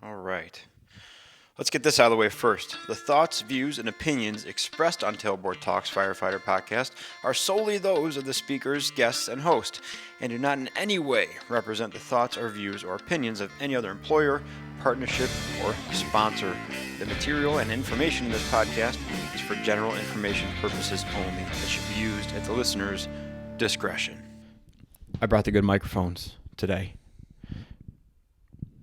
All right. Let's get this out of the way first. The thoughts, views, and opinions expressed on Tailboard Talks Firefighter Podcast are solely those of the speakers, guests, and host, and do not in any way represent the thoughts or views or opinions of any other employer, partnership, or sponsor. The material and information in this podcast is for general information purposes only. It should be used at the listener's discretion. I brought the good microphones today.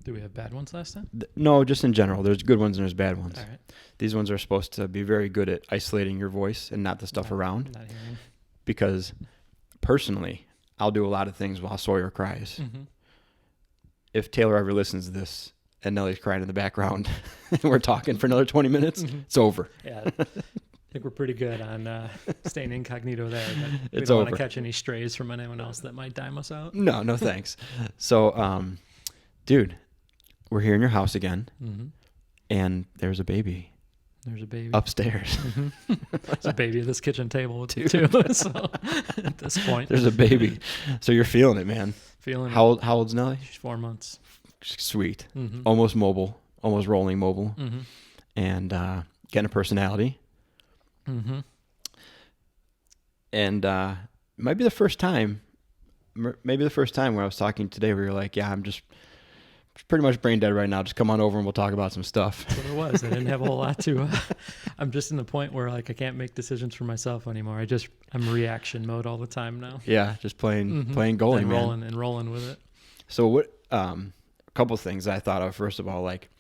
Do we have bad ones last time? No, just in general. There's good ones and there's bad ones. All right. These ones are supposed to be very good at isolating your voice and not the stuff around. Not hearing. Because personally, I'll do a lot of things while Sawyer cries. Mm-hmm. If Taylor ever listens to this and Nellie's crying in the background and we're talking for another 20 minutes, it's over. Yeah. I think we're pretty good on staying incognito there. But we It's don't want over. to catch any strays from anyone else that might dime us out. No thanks. So, dude, we're here in your house again, and there's a baby There's a baby upstairs. There's a baby at this kitchen table too. So at this point, There's a baby. So you're feeling it, man. feeling How old's Nellie? she's 4 months. Sweet. Mm-hmm. Almost mobile, almost rolling mobile, Mm-hmm. and getting a personality. Mm-hmm. And might be the first time, maybe the first time where I was talking today where you're like, yeah, I'm just pretty much brain dead right now. Just come on over and we'll talk about some stuff. That's what it was. I didn't have a whole lot to. I'm just in the point where like I can't make decisions for myself anymore. I'm reaction mode all the time now. Yeah, just playing goalie, and man. rolling with it. So what? A couple of things I thought of. First of all, like,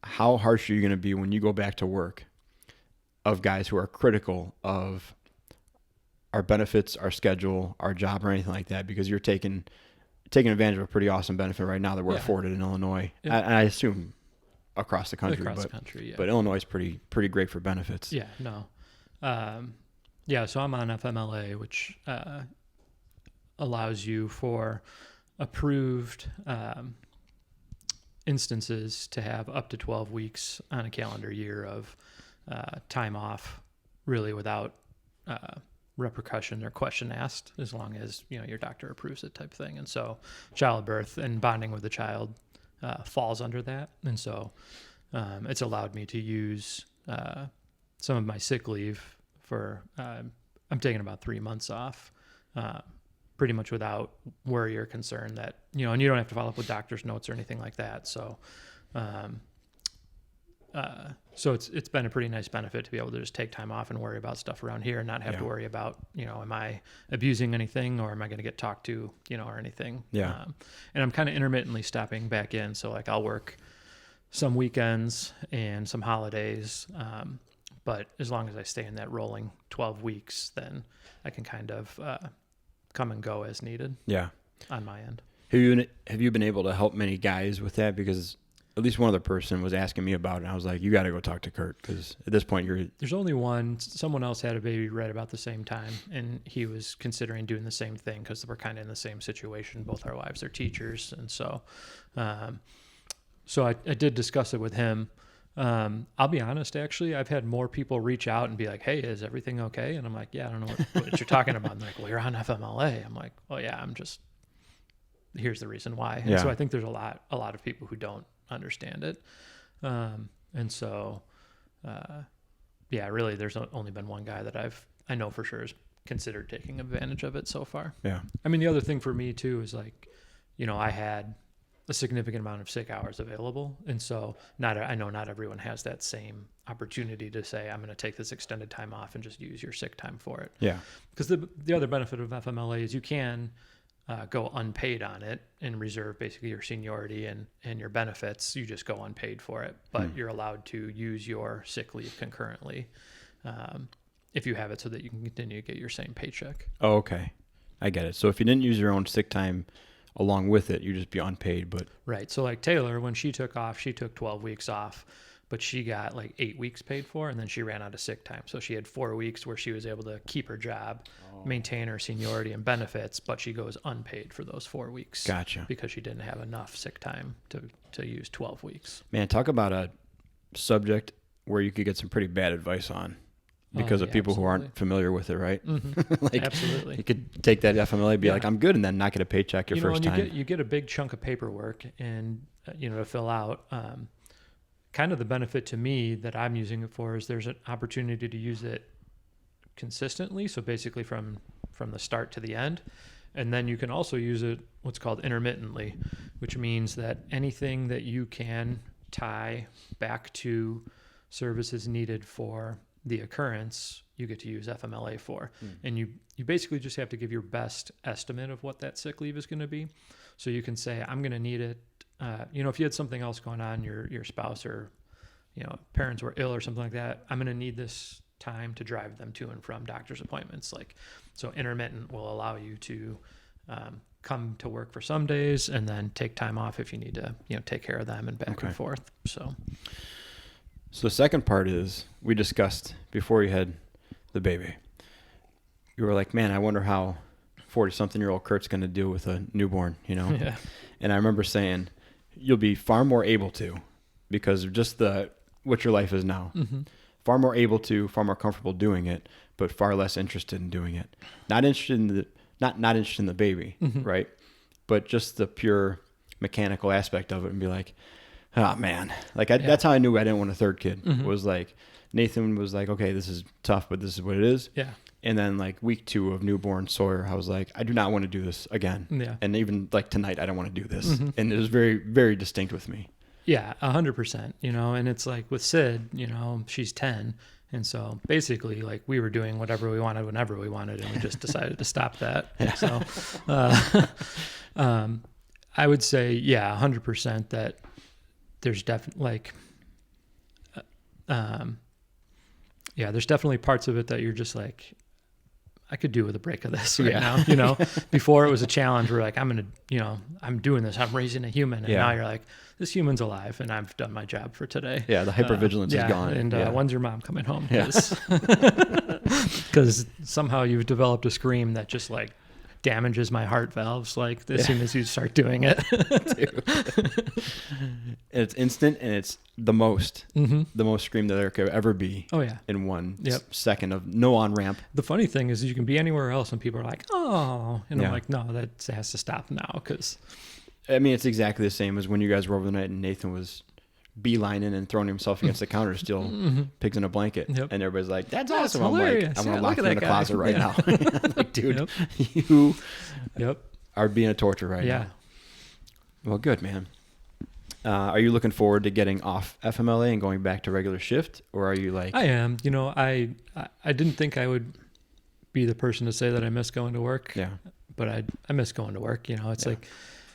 how harsh are you going to be when you go back to work of guys who are critical of our benefits, our schedule, our job, or anything like that, because you're taking advantage of a pretty awesome benefit right now that we're afforded in Illinois. Yeah. And I assume across the country. Across the country, yeah. But Illinois is pretty great for benefits. Yeah, no. So I'm on FMLA, which allows you for approved instances to have up to 12 weeks on a calendar year of time off, really without repercussion or question asked, as long as your doctor approves it, type thing. And so childbirth and bonding with the child falls under that. And so it's allowed me to use some of my sick leave for I'm taking about 3 months off, pretty much without worry or concern that and you don't have to follow up with doctor's notes or anything like that. So so it's been a pretty nice benefit to be able to just take time off and worry about stuff around here and not have to worry about, am I abusing anything or am I going to get talked to, or anything. Yeah. And I'm kind of intermittently stepping back in. So like I'll work some weekends and some holidays. But as long as I stay in that rolling 12 weeks, then I can kind of come and go as needed. Yeah. On my end. Have you been able to help many guys with that? Because at least one other person was asking me about it, and I was like, you got to go talk to Curt, because at this point There's only one. Someone else had a baby right about the same time, and he was considering doing the same thing because we're kind of in the same situation. Both our wives are teachers, and so I did discuss it with him. I'll be honest, actually, I've had more people reach out and be like, hey, is everything okay? And I'm like, yeah, I don't know what you're talking about. And they're like, well, you're on FMLA. I'm like, well, yeah, here's the reason why. And so I think there's a lot of people who don't understand it. And so, really, there's only been one guy that I know for sure has considered taking advantage of it so far. Yeah. I mean, the other thing for me too is like, I had a significant amount of sick hours available. And so I know not everyone has that same opportunity to say, I'm going to take this extended time off and just use your sick time for it. Yeah. Because the other benefit of FMLA is you can go unpaid on it and reserve basically your seniority and your benefits. You just go unpaid for it, but you're allowed to use your sick leave concurrently if you have it so that you can continue to get your same paycheck. Oh, okay. I get it. So if you didn't use your own sick time along with it, you'd just be unpaid. But right. So like Taylor, when she took off, she took 12 weeks off, but she got like 8 weeks paid for, and then she ran out of sick time. So she had 4 weeks where she was able to keep her job, maintain her seniority and benefits, but she goes unpaid for those 4 weeks. Gotcha. Because she didn't have enough sick time to use 12 weeks. Man, talk about a subject where you could get some pretty bad advice on. because Oh, of yeah, people who absolutely. aren't familiar with it, right? Like Absolutely. you could take that FMLA, be Yeah. like, I'm good, and then not get a paycheck your first and time. you get a big chunk of paperwork and to fill out. Kind of the benefit to me that I'm using it for is there's an opportunity to use it consistently. So basically from the start to the end. And then you can also use it what's called intermittently, which means that anything that you can tie back to services needed for the occurrence, you get to use FMLA for. And you basically just have to give your best estimate of what that sick leave is going to be. So you can say, I'm going to need it. If you had something else going on, your spouse or, parents were ill or something like that, I'm going to need this time to drive them to and from doctor's appointments. So intermittent will allow you to come to work for some days and then take time off if you need to, take care of them and back and forth. So the second part is we discussed before you had the baby. You were like, man, I wonder how 40-something-year-old Curt's going to deal with a newborn, Yeah. And I remember saying, you'll be far more able to because of just what your life is now. Far more able to, far more comfortable doing it, but far less interested in doing it. Not interested in not interested in the baby, right? But just the pure mechanical aspect of it and be like, oh man, that's how I knew I didn't want a third kid. Was like, Nathan was like, okay, this is tough, but this is what it is. Yeah. And then like week 2 of newborn Sawyer, I was like, I do not want to do this again. Yeah. And even like tonight, I don't want to do this. And it was very, very distinct with me. Yeah, 100%, and it's like with Sid, she's 10. And so basically like we were doing whatever we wanted, whenever we wanted, and we just decided to stop that. Yeah. So, I would say, 100% that there's definitely there's definitely parts of it that you're just like, I could do with a break of this right now. Before it was a challenge. We're like, I'm doing this. I'm raising a human. And now you're like, this human's alive and I've done my job for today. Yeah. The hypervigilance is gone. And when's your mom coming home? Because somehow you've developed a scream that just like damages my heart valves like as soon as you start doing it. It's instant and it's the most scream that there could ever be. Oh yeah. In one second of no on ramp. The funny thing is you can be anywhere else and people are like, oh, and I'm like, no, that has to stop now. Cause I mean, it's exactly the same as when you guys were over the night and Nathan was beelining and throwing himself against the counter, still pigs in a blanket. And everybody's like, that's awesome. Hilarious. I'm like, I want to lock you in the closet right now. I'm like, dude, you are being a torture right now. Well, good, man. Are you looking forward to getting off FMLA and going back to regular shift? Or are you like... I am. I didn't think I would be the person to say that I miss going to work. Yeah. But I miss going to work. It's like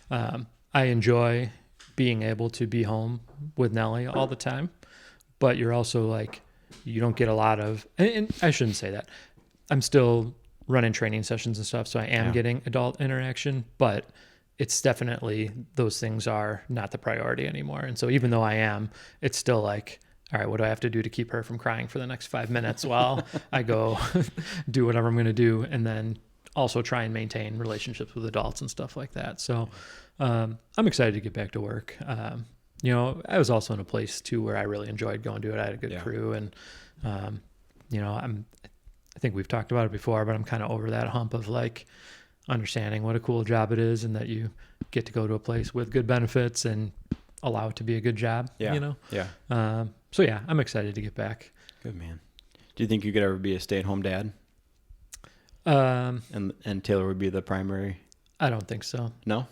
I enjoy being able to be home with Nellie all the time. But you're also like, you don't get a lot of... And I shouldn't say that. I'm still running training sessions and stuff, so I am getting adult interaction. But... it's definitely, those things are not the priority anymore. And so even though I am, it's still like, all right, what do I have to do to keep her from crying for the next 5 minutes while I go do whatever I'm going to do, and then also try and maintain relationships with adults and stuff like that. So I'm excited to get back to work. I was also in a place too where I really enjoyed going to it. I had a good crew, and I think we've talked about it before, but I'm kind of over that hump of like understanding what a cool job it is and that you get to go to a place with good benefits and allow it to be a good job. So I'm excited to get back. Good, man. Do you think you could ever be a stay-at-home dad? And Taylor would be the primary? I don't think so. No?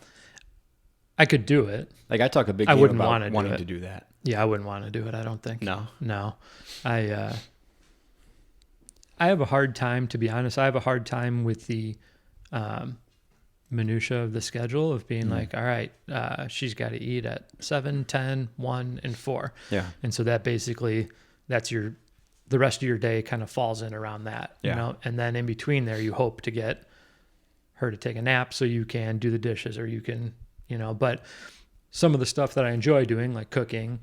I could do it. Like I talk a big game about wanting to do that. Yeah, I wouldn't want to do it, I don't think. No. I have a hard time, to be honest. I have a hard time with the minutia of the schedule of being like, all right, she's got to eat at 7, 10, 1, and 4. Yeah. And so that basically, that's the rest of your day kind of falls in around that, and then in between there, you hope to get her to take a nap so you can do the dishes or you can, but some of the stuff that I enjoy doing, like cooking,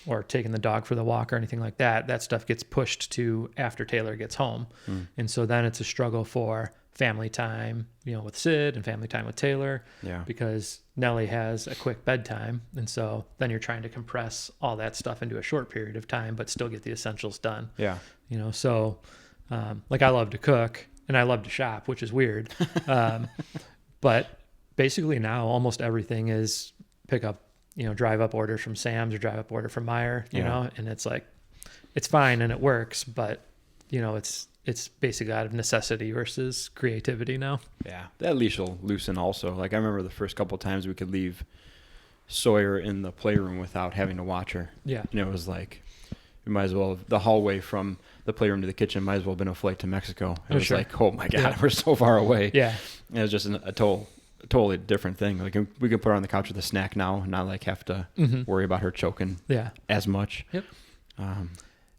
or taking the dog for the walk or anything like that, that stuff gets pushed to after Taylor gets home. And so then it's a struggle for family time, with Sid and family time with Taylor. Yeah. Because Nellie has a quick bedtime. And so then you're trying to compress all that stuff into a short period of time, but still get the essentials done. Yeah. So like I love to cook and I love to shop, which is weird. But basically now almost everything is pick up, drive up orders from Sam's or drive up order from Meijer, and it's like, it's fine and it works, but it's basically out of necessity versus creativity now. Yeah. That leash will loosen also. Like I remember the first couple of times we could leave Sawyer in the playroom without having to watch her. Yeah. It was like, we might as well, the hallway from the playroom to the kitchen might as well have been a flight to Mexico. It was like, oh my God, we're so far away. Yeah. It was just a totally different thing. Like we could put her on the couch with a snack now and not like have to worry about her choking as much. Yep.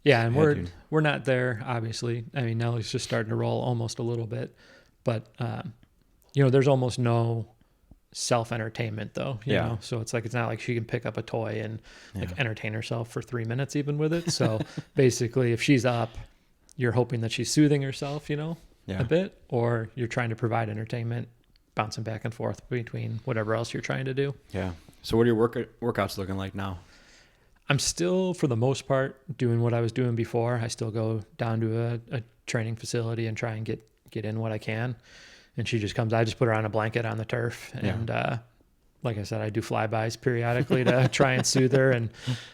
And dude. we're not there, obviously. I mean, Nellie's just starting to roll almost a little bit, but there's almost no self-entertainment though, you know? So it's not like she can pick up a toy and like entertain herself for 3 minutes even with it. So basically if she's up, you're hoping that she's soothing herself, a bit, or you're trying to provide entertainment, bouncing back and forth between whatever else you're trying to do. Yeah. So what are your workouts looking like now? I'm still, for the most part, doing what I was doing before. I still go down to a training facility and try and get in what I can. And she just comes, I just put her on a blanket on the turf. And like I said, I do flybys periodically to try and soothe her. And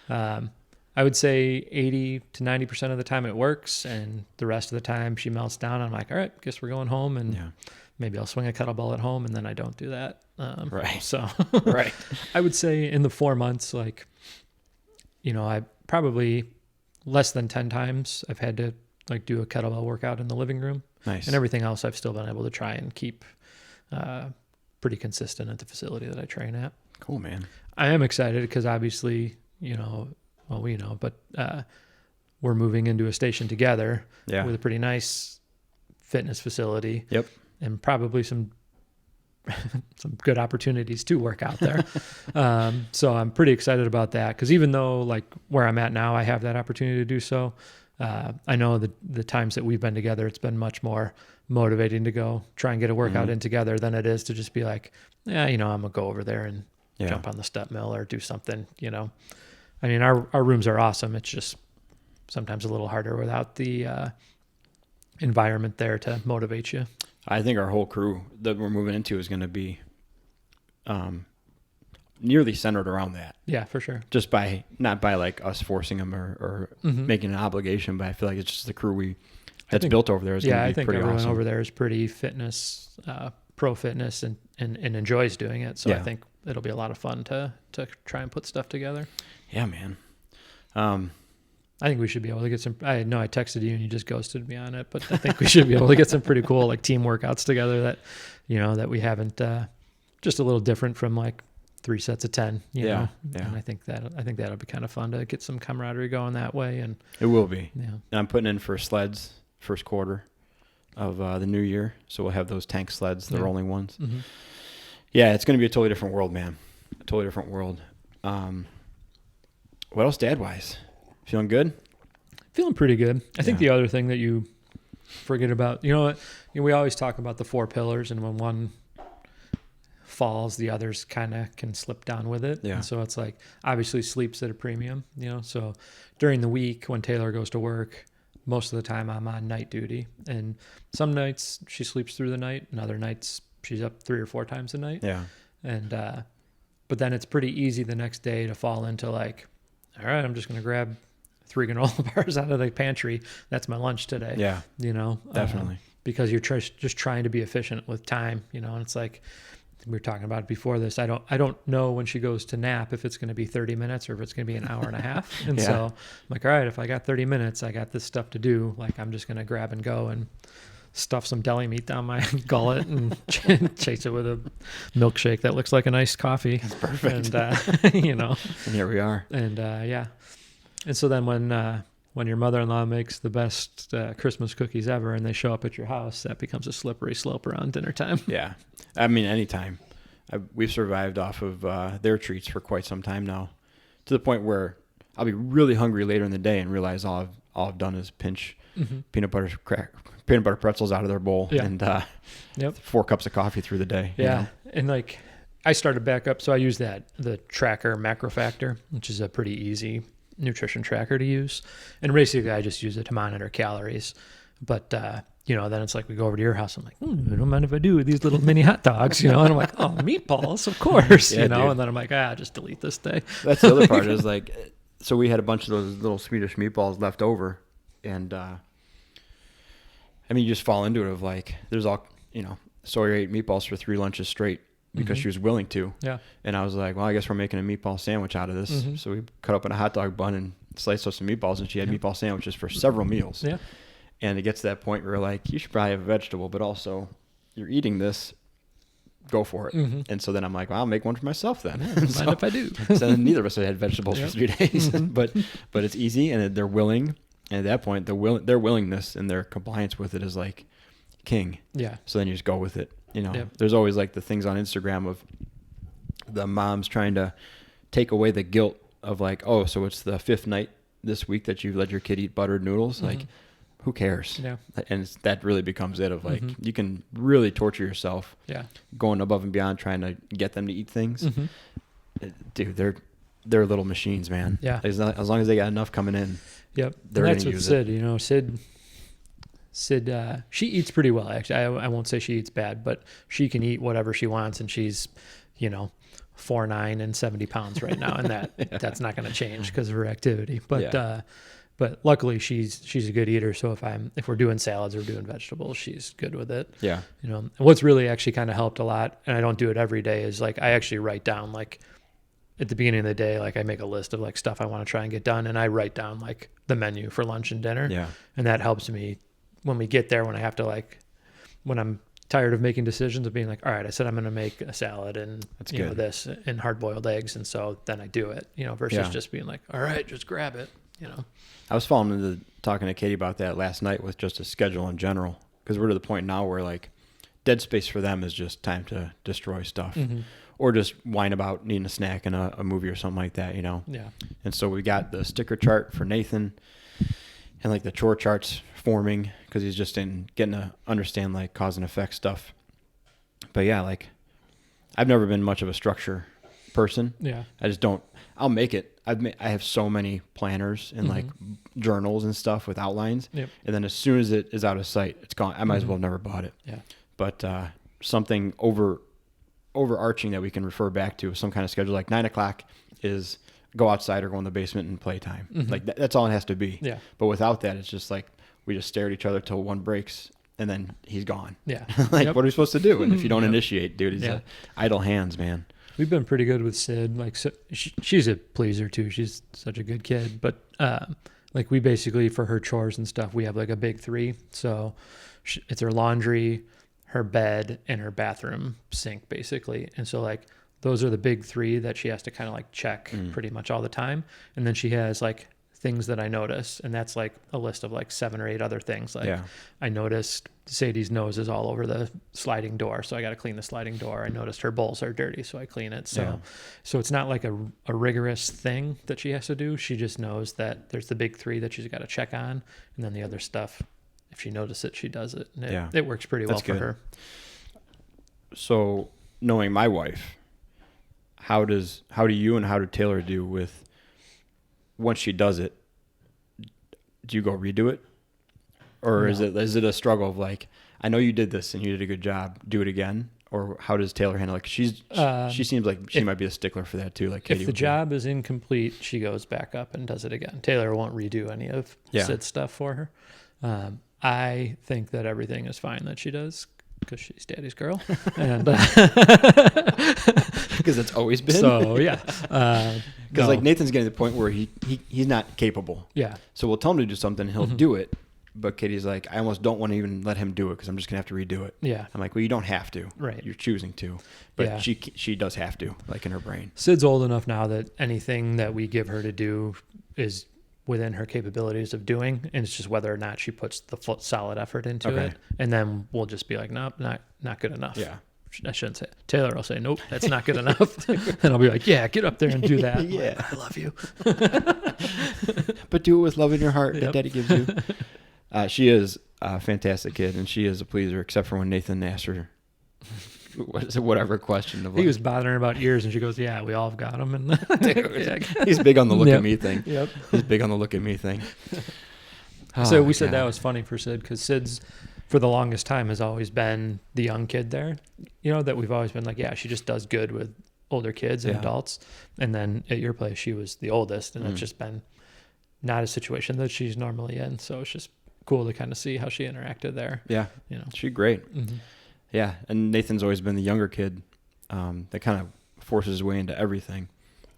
I would say 80 to 90% of the time it works. And the rest of the time she melts down. I'm like, all right, guess we're going home. And maybe I'll swing a kettlebell at home. And then I don't do that. Right. So right. I would say in the 4 months, like, I probably less than 10 times I've had to like do a kettlebell workout in the living room. Nice. And everything else I've still been able to try and keep pretty consistent at the facility that I train at. Cool, man. I am excited because obviously, but we're moving into a station together with a pretty nice fitness facility. Yep. And probably some good opportunities to work out there. So I'm pretty excited about that because even though like where I'm at now, I have that opportunity to do so. I know the times that we've been together, it's been much more motivating to go try and get a workout in together than it is to just be like, I'm gonna go over there and jump on the step mill or do something, I mean, our rooms are awesome. It's just sometimes a little harder without the environment there to motivate you. I think our whole crew that we're moving into is going to be nearly centered around that. Yeah, for sure. Just not by like us forcing them or making an obligation, but I feel like it's just the crew that's built over there is going to be pretty awesome. Yeah, I think everyone over there is pretty fitness, pro fitness and enjoys doing it. So I think it'll be a lot of fun to try and put stuff together. Yeah, man. I think we should be able to get some. I know I texted you and you just ghosted me on it, but I think we should be able to get some pretty cool like team workouts together that, that we haven't. Just a little different from like 3 sets of 10. You know? And I think that'll be kind of fun to get some camaraderie going that way. And it will be. Yeah. And I'm putting in for sleds first quarter of the new year, so we'll have those tank sleds, the rolling ones. Mm-hmm. Yeah, it's going to be a totally different world, man. A totally different world. What else, dad wise? Feeling good? Feeling pretty good. I think the other thing that you forget about, we always talk about the 4 pillars, and when one falls, the others kind of can slip down with it. Yeah. And so it's like, obviously sleep's at a premium, so during the week when Taylor goes to work, most of the time I'm on night duty, and some nights she sleeps through the night and other nights she's up 3 or 4 times a night. Yeah. And, but then it's pretty easy the next day to fall into like, all right, I'm just going to grab 3 granola bars out of the pantry. That's my lunch today. Yeah. Definitely. Because you're just trying to be efficient with time, and it's like, we were talking about it before this. I don't know when she goes to nap if it's going to be 30 minutes or if it's going to be an hour and a half. And so I'm like, all right, if I got 30 minutes, I got this stuff to do. Like, I'm just going to grab and go and stuff some deli meat down my gullet and chase it with a milkshake that looks like an iced coffee. That's perfect. And, And here we are. And, And so then when your mother-in-law makes the best Christmas cookies ever and they show up at your house, that becomes a slippery slope around dinner time. Yeah. I mean, anytime. We've survived off of their treats for quite some time now, to the point where I'll be really hungry later in the day and realize all I've done is pinch peanut butter pretzels out of their bowl and 4 cups of coffee through the day. Yeah. You know? And like I started back up. So I use the tracker Macro Factor, which is a pretty easy nutrition tracker to use. And basically I just use it to monitor calories. But, you know, then it's like we go over to your house. I'm like, I don't mind if I do these little mini hot dogs, you know, and I'm like, oh, meatballs, of course, you know, dude. And then I'm like, just delete this day. That's the other part is like, so we had a bunch of those little Swedish meatballs left over. And, I mean, you just fall into it of like, there's all, you know, Sawyer ate meatballs for 3 lunches straight because she was willing to. Yeah. And I was like, well, I guess we're making a meatball sandwich out of this. So we cut open a hot dog bun and sliced up some meatballs, and she had meatball sandwiches for several meals. Yeah. And it gets to that point where we're like, you should probably have a vegetable, but also you're eating this, go for it. And so then I'm like, well, I'll make one for myself then. Yeah, mind if I do? So then neither of us had vegetables for 3 days, but it's easy and they're willing. And at that point, their willingness and their compliance with it is like king. Yeah. So then you just go with it. You know, there's always like the things on Instagram of the moms trying to take away the guilt of like, oh, so it's the 5th night this week that you've let your kid eat buttered noodles. Like, who cares? Yeah. And that really becomes it of like, you can really torture yourself going above and beyond trying to get them to eat things. Dude, they're little machines, man. Yeah. As long as they got enough coming in. Yep. That's what Sid, you know, Sid, she eats pretty well, actually. I won't say she eats bad, but she can eat whatever she wants, and she's, you know, 4'9" and 70 pounds right now, and that's not going to change because of her activity. But luckily she's a good eater. So if we're doing salads or doing vegetables, she's good with it. Yeah. You know, and what's really actually kind of helped a lot, and I don't do it every day, is like I actually write down like at the beginning of the day, like I make a list of like stuff I want to try and get done, and I write down like the menu for lunch and dinner. Yeah. And that helps me when we get there, when I have to like, when I'm tired of making decisions of being like, all right, I said I'm going to make a salad and you know, this and hard boiled eggs. And so then I do it, you know, versus just being like, all right, just grab it, you know? I was falling into talking to Katie about that last night with just a schedule in general. Cause we're to the point now where like dead space for them is just time to destroy stuff or just whine about needing a snack and a movie or something like that, you know? Yeah. And so we got the sticker chart for Nathan and like the chore charts forming because he's just getting to understand like cause and effect stuff. But yeah, like I've never been much of a structure person. Yeah. I just don't, I'll make it. I have so many planners and like journals and stuff with outlines. Yep. And then as soon as it is out of sight, it's gone. I might as well have never bought it. Yeah. But something overarching that we can refer back to, some kind of schedule, like 9 o'clock is go outside or go in the basement and play time. Like that's all it has to be. Yeah. But without that, it's just like we just stare at each other till one breaks and then he's gone. Yeah. Like what are we supposed to do? And if you don't initiate, dude, he's idle hands, man. We've been pretty good with Sid. Like so, she's a pleaser too. She's such a good kid. But like we basically, for her chores and stuff, we have like a big 3. So it's her laundry, her bed, and her bathroom sink basically. And so like those are the big 3 that she has to kind of like check pretty much all the time. And then she has like things that I notice, and that's like a list of like 7 or 8 other things. Like I noticed Sadie's nose is all over the sliding door, so I got to clean the sliding door. I noticed her bowls are dirty, so I clean it. So it's not like a rigorous thing that she has to do. She just knows that there's the big 3 that she's got to check on, and then the other stuff, if she notices it, she does it. And it works pretty well for her. So knowing my wife, how do you and how do Taylor do with once she does it? Do you go redo it, or is it a struggle of like, I know you did this and you did a good job, do it again? Or how does Taylor handle it? Like she seems like she might be a stickler for that too. Like Katie, if the job is incomplete, she goes back up and does it again. Taylor won't redo any of Sid's stuff for her. I think that everything is fine that she does because she's daddy's girl, and because it's always been. So yeah, because like Nathan's getting to the point where he's not capable. Yeah. So we'll tell him to do something, he'll do it. But Katie's like, I almost don't want to even let him do it because I'm just gonna have to redo it. Yeah. I'm like, well, you don't have to. Right. You're choosing to, but she does have to, like in her brain. Sid's old enough now that anything that we give her to do is within her capabilities of doing, and it's just whether or not she puts the solid effort into it, and then we'll just be like, nope, not good enough. Yeah. I shouldn't say it. Taylor will say, nope, that's not good enough. And I'll be like, yeah, get up there and do that. Yeah. Like, I love you. But do it with love in your heart that Yep. daddy gives you. She is a fantastic kid, and she is a pleaser, except for when Nathan asked her whatever question. Of He was bothering about ears, and she goes, yeah, we all have got them. And He's big on the look Yep. at me thing. Yep. He's big on the look at me thing. So Oh, we said God. that was funny for Sid, because Sid's, for the longest time, has always been the young kid there. That we've always been like, yeah, she just does good with older kids and Yeah. adults. And then at your place, she was the oldest, and it's just been not a situation that she's normally in. So it's just cool to kind of see how she interacted there. Yeah, she's great. Mm-hmm. Yeah, and Nathan's always been the younger kid that kind of forces his way into everything.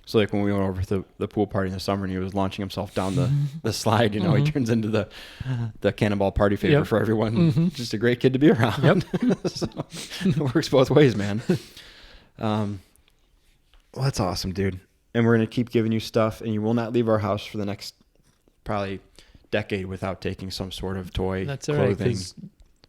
So like when we went over to the pool party in the summer and he was launching himself down the slide, he turns into the cannonball party favor Yep. for everyone. Just a great kid to be around. Yep. So it works both ways, man. Well, that's awesome, dude. And we're going to keep giving you stuff, and you will not leave our house for the next probably decade without taking some sort of toy, That's all right, clothing. 'cause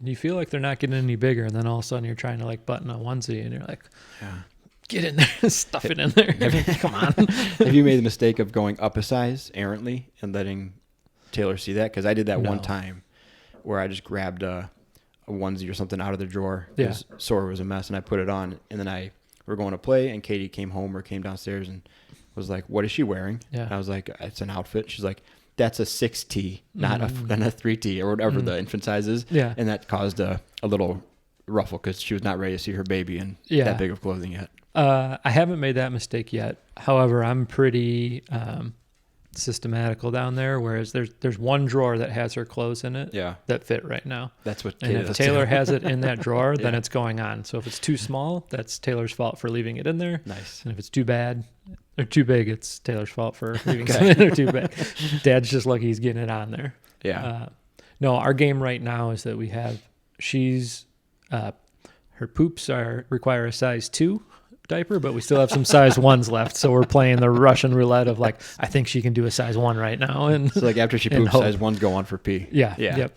you feel like they're not getting any bigger, and then all of a sudden you're trying to like button a onesie, and you're like, Yeah. get in there, stuff it in there. Come on. Have you made the mistake of going up a size errantly and letting Taylor see that? Because I did that one No. time where I just grabbed a onesie or something out of the drawer. Yeah. Because Sora was a mess, and I put it on. And then we're going to play, and Katie came home or came downstairs and was like, what is she wearing? Yeah. And I was like, it's an outfit. She's like, that's a 6T, not a 3T or whatever the infant size is. Yeah. And that caused a little ruffle because she was not ready to see her baby in Yeah. that big of clothing yet. I haven't made that mistake yet. However, I'm pretty systematical down there. Whereas there's one drawer that has her clothes in it Yeah. that fit right now. That's what And Katie if does Taylor too. has it in that drawer, then Yeah. it's going on. So if it's too small, that's Taylor's fault for leaving it in there. Nice. And if it's too bad or too big, it's Taylor's fault for leaving Okay. something in there too big. Dad's just lucky he's getting it on there. Yeah. No, our game right now is that she's her poops require a size 2 diaper, but we still have some size 1s left. So we're playing the Russian roulette of like, I think she can do a size 1 right now. And So like after she and poops, hope. size 1s go on for pee. yeah, Yeah. yep.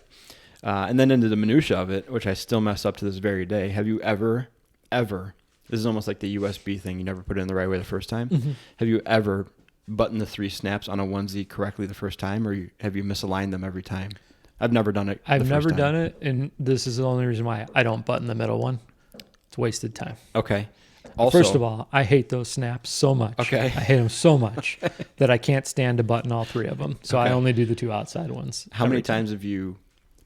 And then into the minutia of it, which I still mess up to this very day. Have you ever, this is almost like the USB thing. You never put it in the right way the first time. Mm-hmm. Have you ever buttoned the 3 snaps on a onesie correctly the first time, or have you misaligned them every time? I've never done it. I've never done it, and this is the only reason why I don't button the middle one. It's wasted time. Okay. Also, First of all, I hate those snaps so much. Okay. I hate them so much that I can't stand to button all 3 of them. So I Okay. only do the 2 outside ones. how many every time. times have you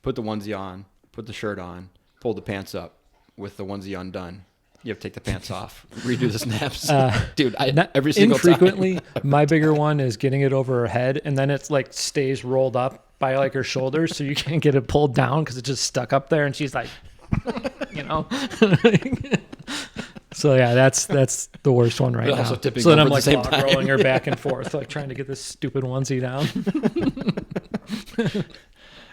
put the onesie on, put the shirt on, pulled the pants up with the onesie undone? You have to take the pants off, redo the snaps. Dude, every single infrequently, time. my bigger one is getting it over her head, and then it's like stays rolled up by like her shoulders, so you can't get it pulled down because it's just stuck up there, and she's like, So yeah, that's the worst one right But now. also tipping So then over I'm at the like same log time. rolling her back and forth, like trying to get this stupid onesie down.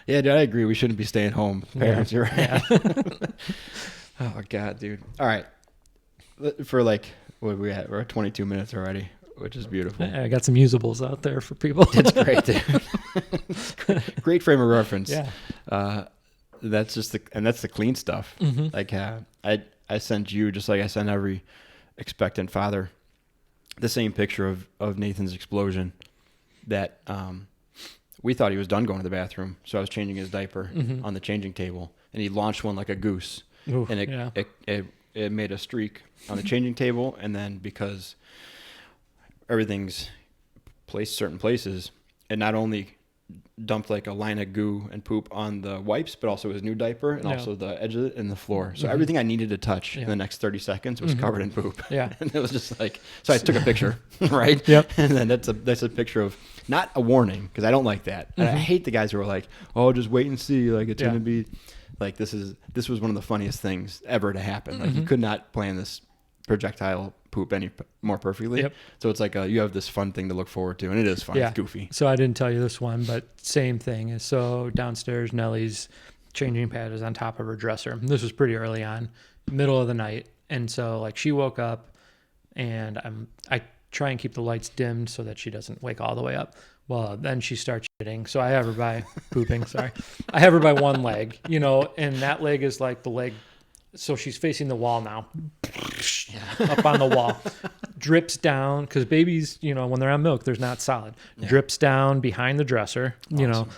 Yeah, dude, I agree. We shouldn't be staying home. Parents, you're right. Yeah. Oh, my God, dude. All right. For like, what are we at? We're at 22 minutes already, which is beautiful. I got some usables out there for people. It's great, dude. Great frame of reference. Yeah. That's the clean stuff. Mm-hmm. Like, I sent you, just like I send every expectant father, the same picture of Nathan's explosion that we thought he was done going to the bathroom. So I was changing his diaper on the changing table, and he launched one like a goose. Oof, And yeah. it made a streak on the changing table, and then because everything's placed certain places, it not only dumped like a line of goo and poop on the wipes, but also his new diaper and Yeah. also the edge of it and the floor. So everything I needed to touch in the next 30 seconds was covered in poop. Yeah. And it was just like, so I took a picture, right? Yep. And then that's a picture of, not a warning, because I don't like that. And I hate the guys who are like, oh, just wait and see. Like, it's Yeah. going to be like, this was one of the funniest things ever to happen. Like, you could not plan this projectile poop any more perfectly. Yep. So it's like you have this fun thing to look forward to, and it is fun. Yeah. It's goofy. So I didn't tell you this one, but same thing. So downstairs, Nellie's changing pad is on top of her dresser. This was pretty early on, middle of the night. And so like she woke up, and I try and keep the lights dimmed so that she doesn't wake all the way up. Well, then she starts shitting. So I have her by pooping. Sorry. I have her by one leg, and that leg is like the leg so she's facing the wall now, up on the wall, drips down, because babies, when they're on milk, there's not solid. Yeah. Drips down behind the dresser,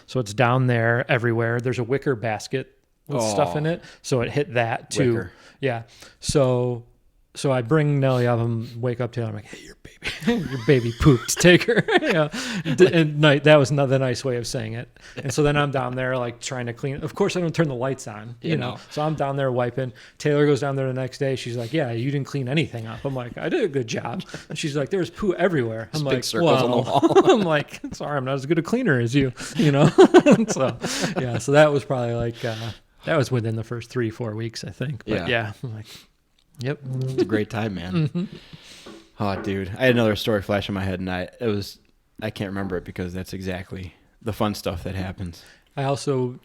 so it's down there everywhere. There's a wicker basket with stuff in it, so it hit that too. Wicker. Yeah. So I bring Nellie up and wake up to her. I'm like, hey, your baby pooped. Take her. And that was another nice way of saying it. And so then I'm down there like trying to clean. Of course, I don't turn the lights on, you know. So I'm down there wiping. Taylor goes down there the next day. She's like, yeah, you didn't clean anything up. I'm like, I did a good job. And she's like, there's poo everywhere. I'm like, circles on the wall. I'm like, sorry, I'm not as good a cleaner as you, So that was probably like, that was within the first 3-4 weeks, I think. But yeah I'm like, yep. It's a great time, man. Mm-hmm. Oh, dude. I had another story flash in my head, and I can't remember it because that's exactly the fun stuff that happens. I also,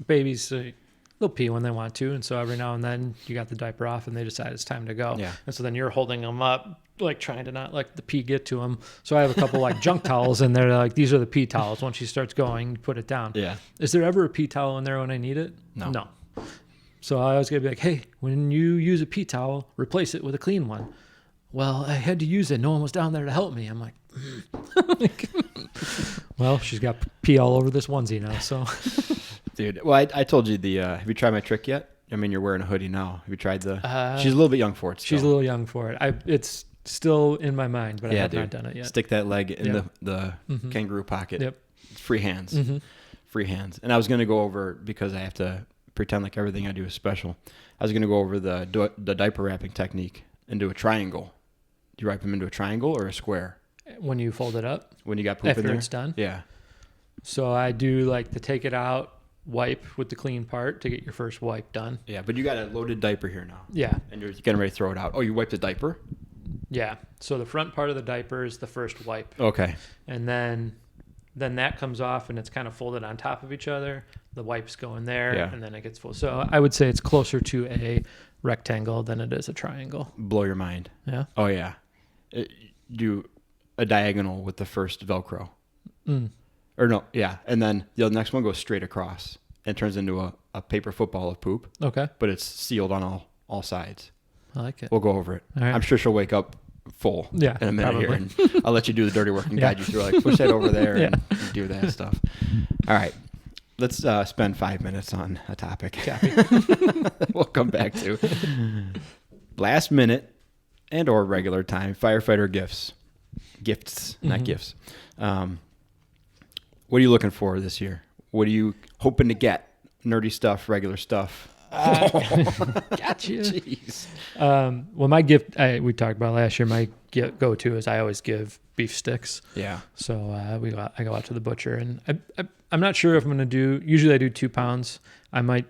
babies, they'll pee when they want to. And so every now and then you got the diaper off and they decide it's time to go. Yeah. And so then you're holding them up, like trying to not let the pee get to them. So I have a couple like junk towels and they're like, these are the pee towels. Once she starts going, you put it down. Yeah. Is there ever a pee towel in there when I need it? No. So I was going to be like, hey, when you use a pee towel, replace it with a clean one. Well, I had to use it. No one was down there to help me. I'm like, well, she's got pee all over this onesie now. So, dude, well, I told you have you tried my trick yet? I mean, you're wearing a hoodie now. Have you tried she's a little bit young for it still. She's a little young for it. It's still in my mind, but I have not done it yet. Stick that leg in the kangaroo pocket. Yep. Free hands. Mm-hmm. Free hands. And I was going to go over, because I have to pretend like everything I do is special, I was going to go over the diaper wrapping technique and do a triangle. Do you wrap them into a triangle or a square? When you fold it up? When you got poop in there? After it's done? Yeah. So I do like the take it out, wipe with the clean part to get your first wipe done. Yeah, but you got a loaded diaper here now. Yeah. And you're getting ready to throw it out. Oh, you wiped the diaper? Yeah. So the front part of the diaper is the first wipe. Okay. And then that comes off and it's kind of folded on top of each other. The wipes go in there and then it gets full. So I would say it's closer to a rectangle than it is a triangle. Blow your mind. Yeah. Oh, yeah. Do a diagonal with the first Velcro. Or no, yeah. And then the next one goes straight across and turns into a paper football of poop. Okay. But it's sealed on all sides. I like it. We'll go over it. All right. I'm sure she'll wake up full in a minute probably. here. And I'll let you do the dirty work and guide you through, like, push that over there and do that stuff. All right. Let's spend 5 minutes on a topic. We'll come back to last minute and or regular time firefighter gifts, not gifts. What are you looking for this year? What are you hoping to get? Nerdy stuff, regular stuff. Gotcha. Jeez. Well, my gift we talked about last year. My go-to is I always give beef sticks. Yeah. So I go out to the butcher, and I'm not sure if I'm going to do. Usually I do 2 pounds. I might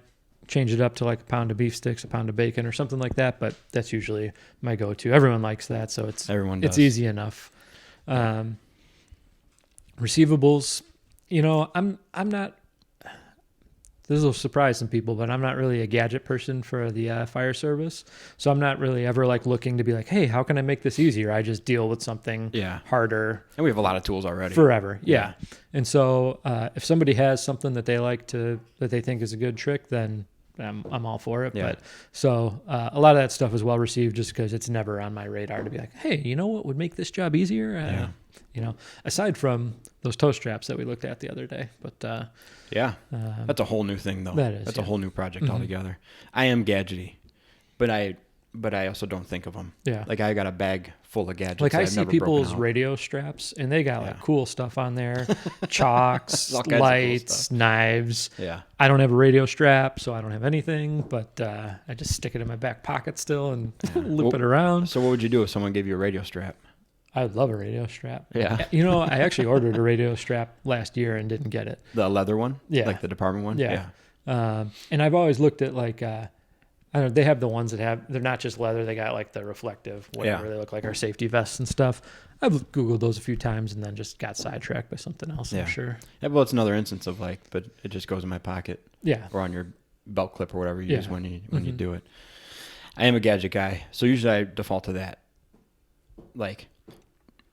change it up to like a pound of beef sticks, a pound of bacon, or something like that. But that's usually my go-to. Everyone likes that, so it's easy enough. Receivables, I'm not. This will surprise some people, but I'm not really a gadget person for the fire service. So I'm not really ever like looking to be like, hey, how can I make this easier? I just deal with something harder. And we have a lot of tools already. Forever. Yeah. And so if somebody has something that they that they think is a good trick, then I'm all for it. Yeah. But so a lot of that stuff is well received just because it's never on my radar to be like, hey, you know what would make this job easier? Aside from those toe straps that we looked at the other day, but that's a whole new thing though. That's a whole new project altogether. I am gadgety, but I also don't think of them. Yeah. Like I got a bag full of gadgets. Like I see people's radio straps and they got like cool stuff on there, chalks, lights, cool knives. Yeah. I don't have a radio strap, so I don't have anything, but I just stick it in my back pocket still and loop it around. So what would you do if someone gave you a radio strap? I would love a radio strap. Yeah. I actually ordered a radio strap last year and didn't get it. The leather one? Yeah. Like the department one? Yeah. And I've always looked at like, I don't know, they have the ones that they're not just leather. They got like the reflective, whatever they look like, our safety vests and stuff. I've Googled those a few times and then just got sidetracked by something else, I'm sure. Yeah, well, it's another instance of like, but it just goes in my pocket. Yeah. Or on your belt clip or whatever you use when you do it. I am a gadget guy. So usually I default to that. Like,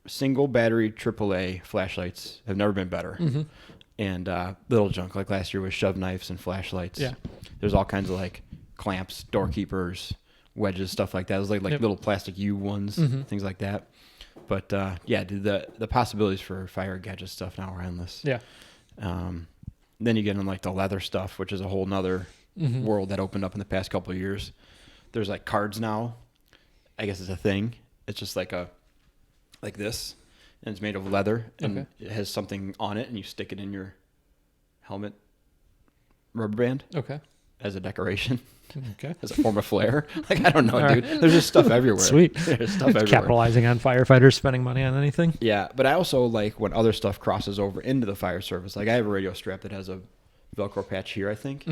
single battery AAA flashlights have never been better. And little junk like last year was shove knives and flashlights. Yeah. There's all kinds of like clamps, door keepers, wedges, stuff like that. It was like little plastic U ones, things like that. But dude, the possibilities for fire gadget stuff now are endless. Yeah. Then you get in like the leather stuff, which is a whole nother world that opened up in the past couple of years. There's like cards now. I guess it's a thing. It's just like this, and it's made of leather, and it has something on it, and you stick it in your helmet rubber band. Okay. As a decoration. Okay. As a form of flair. Like, I don't know, dude. Right. There's just stuff everywhere. Sweet. There's stuff everywhere. Capitalizing on firefighters spending money on anything. Yeah, but I also like when other stuff crosses over into the fire service. Like, I have a radio strap that has a Velcro patch here, I think.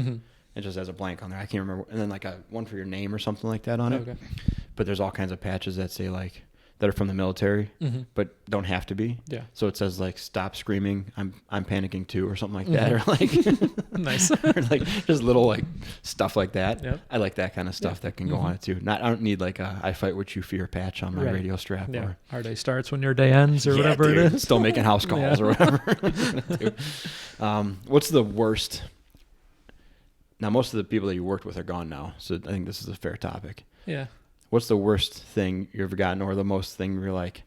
It just has a blank on there. I can't remember. And then like a one for your name or something like that on it. Okay. But there's all kinds of patches that say like, that are from the military, but don't have to be. Yeah. So it says like, stop screaming, I'm panicking too, or something like that. Or like, nice. Or like just little like stuff like that. Yep. I like that kind of stuff that can go on it too. I don't need like a I fight what you fear patch on my radio strap. Yeah. Or, our day starts when your day ends, or whatever dude, it is. Still making house calls or whatever. What's the worst? Now, most of the people that you worked with are gone now, so I think this is a fair topic. Yeah. What's the worst thing you ever gotten, or the most thing you're like,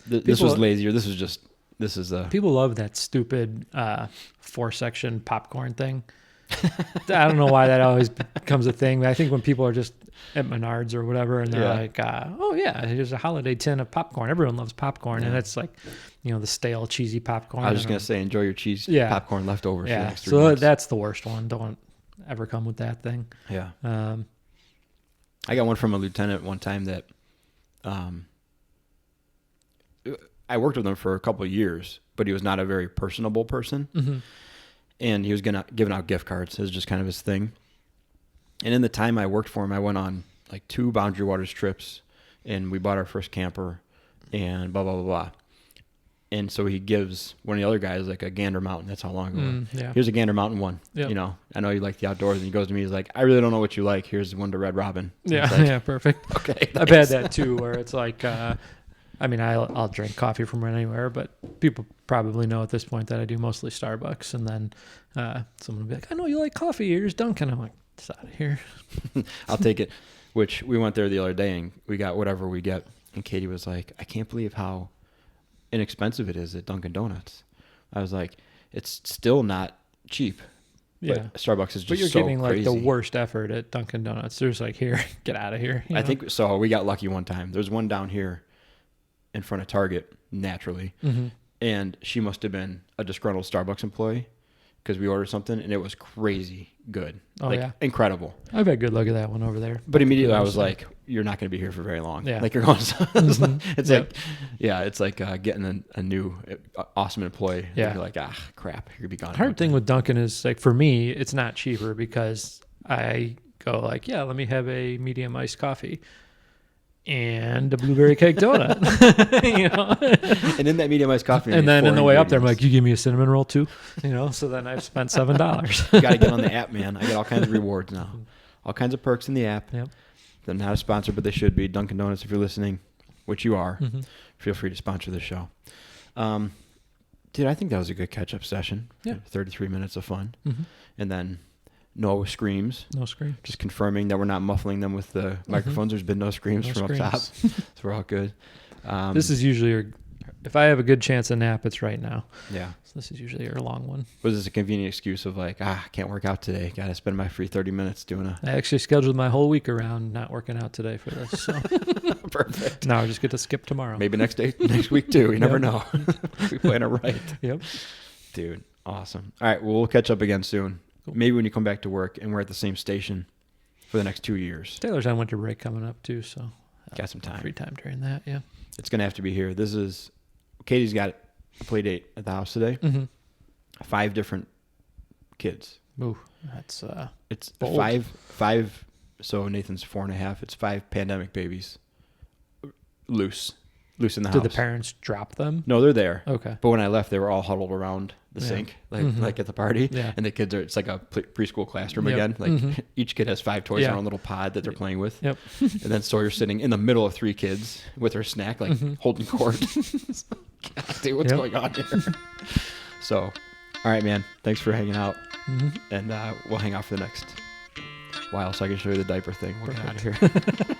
this was lazy, or this is a... People love that stupid 4-section popcorn thing. I don't know why that always becomes a thing. But I think when people are just at Menards or whatever, and they're like, oh yeah, here's a holiday tin of popcorn. Everyone loves popcorn, and it's like, the stale, cheesy popcorn. I was just going to say, enjoy your cheese popcorn leftovers for the next 3 months. That's the worst one. Don't ever come with that thing. Yeah. I got one from a lieutenant one time that I worked with him for a couple of years, but he was not a very personable person. And he was giving out gift cards. It was just kind of his thing. And in the time I worked for him, I went on like 2 Boundary Waters trips, and we bought our first camper and blah, blah, blah, blah. And so he gives one of the other guys like a Gander Mountain. That's how long ago. Here's a Gander Mountain one. Yep. I know you like the outdoors. And he goes to me, he's like, I really don't know what you like. Here's one to Red Robin. And like, perfect. Okay. I've had that too, where it's like, I'll drink coffee from anywhere, but people probably know at this point that I do mostly Starbucks. And then someone will be like, I know you like coffee. Here's Dunkin'. I'm like, it's out of here. I'll take it. Which we went there the other day, and we got whatever we get. And Katie was like, I can't believe how inexpensive it is at Dunkin' Donuts. I was like, it's still not cheap. But Starbucks is just so crazy. But you're giving like the worst effort at Dunkin' Donuts. There's like, here, get out of here. I think so. We got lucky one time. There's one down here in front of Target, naturally. And she must have been a disgruntled Starbucks employee, because we ordered something and it was crazy good. Incredible. I've had good luck at that one over there. But immediately I was like, you're not going to be here for very long. Yeah. Like, you're going it's like getting a new awesome employee. Yeah. You're like, crap, you're going to be gone. The hard thing with Dunkin' is, like, for me, it's not cheaper, because I go like, let me have a medium iced coffee and a blueberry cake donut. And in that medium iced coffee, and then in the way up there, I'm like, you give me a cinnamon roll too. So then I've spent $7. You got to get on the app, man. I get all kinds of rewards now, all kinds of perks in the app. Yep. They're not a sponsor, but they should be. Dunkin' Donuts, if you're listening, which you are, feel free to sponsor the show. Dude, I think that was a good catch-up session. Yeah. 33 minutes of fun. And then no screams. No screams. Just confirming that we're not muffling them with the microphones. There's been no screams up top. So we're all good. This is usually if I have a good chance of nap, it's right now. Yeah. So this is usually our long one. Was this a convenient excuse of like, I can't work out today. Got to spend my free 30 minutes doing I actually scheduled my whole week around not working out today for this. So. Perfect. Now I just get to skip tomorrow. Maybe next week too. You never know. We plan it right. Yep. Dude, awesome. All right. Well, we'll catch up again soon. Cool. Maybe when you come back to work and we're at the same station for the next 2 years. Taylor's on winter break coming up too, so got some time. Free time during that, yeah. It's gonna have to be here. Katie's got a play date at the house today. 5 different kids. Ooh, that's it's bold. five. So Nathan's 4.5. It's 5 pandemic babies, loose in the house. Did the parents drop them? No, they're there. Okay. But when I left, they were all huddled around the sink, like at the party. Yeah. And the kids it's like a preschool classroom again. Like each kid has 5 toys in their own little pod that they're playing with. Yep. And then Sawyer's sitting in the middle of 3 kids with her snack, like holding court. God, dude, what's going on here? So, all right, man. Thanks for hanging out. And we'll hang out for the next while so I can show you the diaper thing. We'll get out of here.